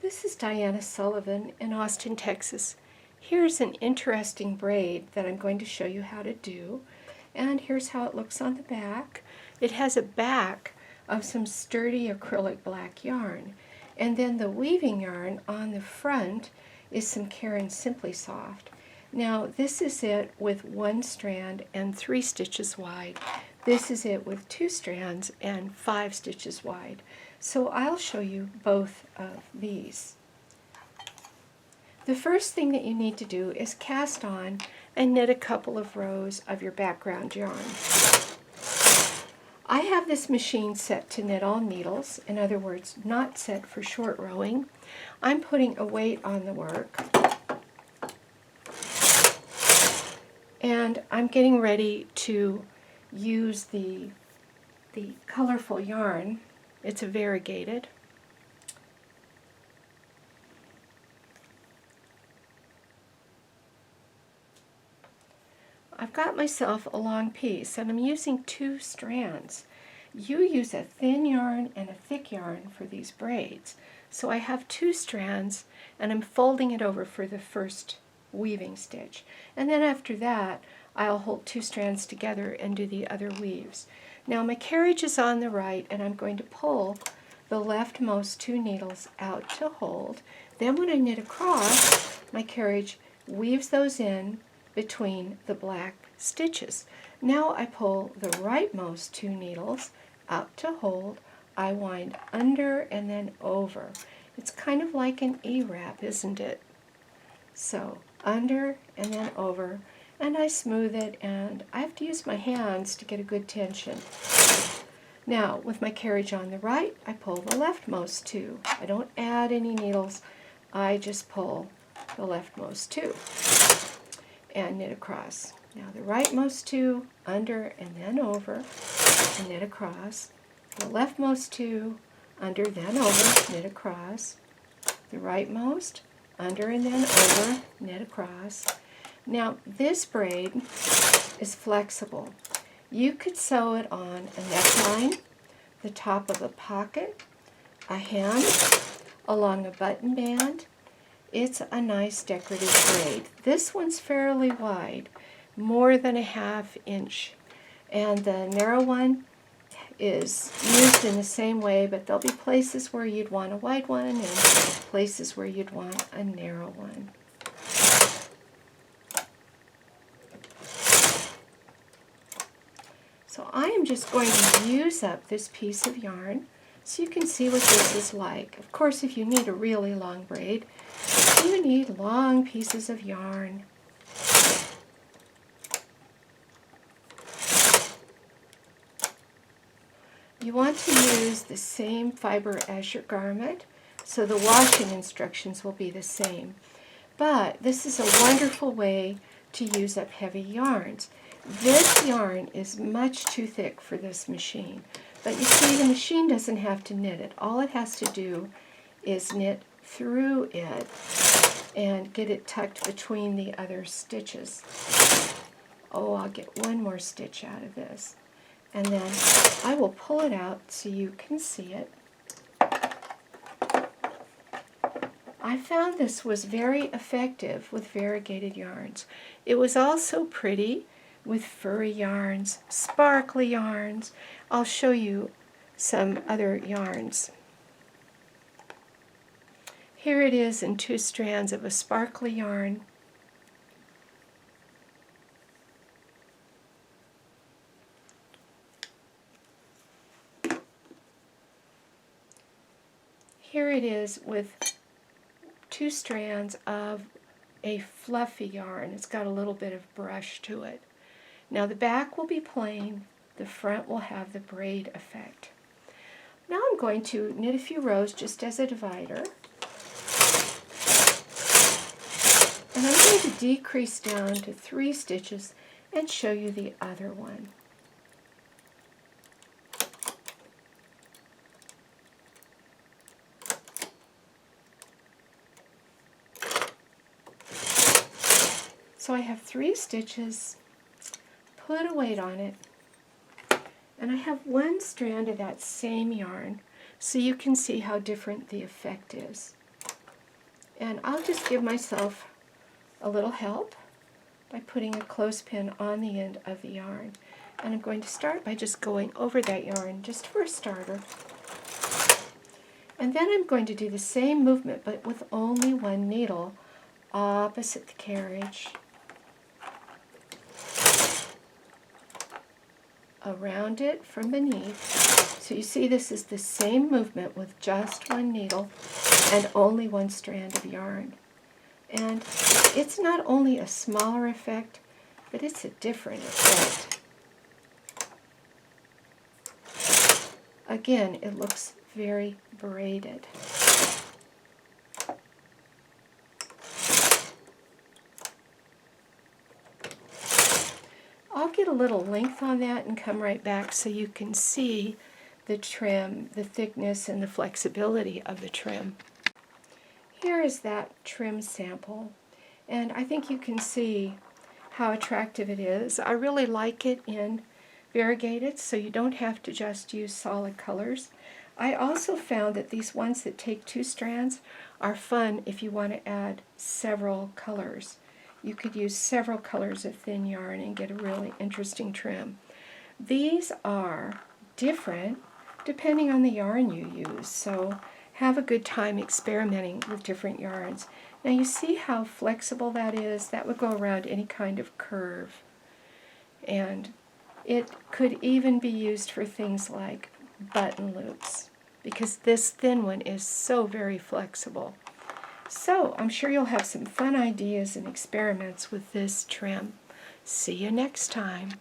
This is Diana Sullivan in Austin, Texas. Here's an interesting braid that I'm going to show you how to do. And here's how it looks on the back. It has a back of some sturdy acrylic black yarn. And then the weaving yarn on the front is some Caron Simply Soft. Now this is it with 1 strand and 3 stitches wide. This is it with 2 strands and 5 stitches wide. So I'll show you both of these. The first thing that you need to do is cast on and knit a couple of rows of your background yarn. I have this machine set to knit all needles, in other words, not set for short rowing. I'm putting a weight on the work, and I'm getting ready to use the colorful yarn. It's a variegated. I've got myself a long piece and I'm using 2 strands. You use a thin yarn and a thick yarn for these braids. So I have 2 strands and I'm folding it over for the first weaving stitch. And then after that, I'll hold 2 strands together and do the other weaves. Now my carriage is on the right and I'm going to pull the leftmost 2 needles out to hold. Then when I knit across, my carriage weaves those in between the black stitches. Now I pull the rightmost 2 needles out to hold. I wind under and then over. It's kind of like an E-wrap, isn't it? So under and then over, and I smooth it, and I have to use my hands to get a good tension. Now with my carriage on the right, I pull the leftmost 2. I don't add any needles, I just pull the leftmost 2 and knit across. Now the rightmost 2 under and then over and knit across. The leftmost 2 under then over, knit across. The rightmost under and then over, knit across. Now this braid is flexible. You could sew it on a neckline, the top of a pocket, a hem, along a button band. It's a nice decorative braid. This one's fairly wide, more than a ½ inch. And the narrow one is used in the same way, but there'll be places where you'd want a wide one and places where you'd want a narrow one. So I am just going to use up this piece of yarn so you can see what this is like. Of course, if you need a really long braid, you need long pieces of yarn. You want to use the same fiber as your garment, so the washing instructions will be the same. But this is a wonderful way to use up heavy yarns. This yarn is much too thick for this machine. But you see, the machine doesn't have to knit it. All it has to do is knit through it and get it tucked between the other stitches. Oh, I'll get one more stitch out of this. And then I will pull it out so you can see it. I found this was very effective with variegated yarns. It was also pretty with furry yarns, sparkly yarns. I'll show you some other yarns. Here it is in 2 strands of a sparkly yarn. Here it is with 2 strands of a fluffy yarn. It's got a little bit of brush to it. Now the back will be plain, the front will have the braid effect. Now I'm going to knit a few rows just as a divider. And I'm going to decrease down to 3 stitches and show you the other one. So I have 3 stitches, put a weight on it, and I have 1 strand of that same yarn so you can see how different the effect is. And I'll just give myself a little help by putting a clothespin on the end of the yarn. And I'm going to start by just going over that yarn just for a starter. And then I'm going to do the same movement but with only one needle opposite the carriage, around it from beneath. So you see this is the same movement with just one needle and only one strand of yarn. And it's not only a smaller effect, but it's a different effect. Again, it looks very braided. I'll get a little length on that and come right back so you can see the trim, the thickness, and the flexibility of the trim. Here is that trim sample, and I think you can see how attractive it is. I really like it in variegated, so you don't have to just use solid colors. I also found that these ones that take 2 strands are fun if you want to add several colors. You could use several colors of thin yarn and get a really interesting trim. These are different depending on the yarn you use, so have a good time experimenting with different yarns. Now you see how flexible that is? That would go around any kind of curve. And it could even be used for things like button loops, because this thin one is so very flexible. So I'm sure you'll have some fun ideas and experiments with this trim. See you next time.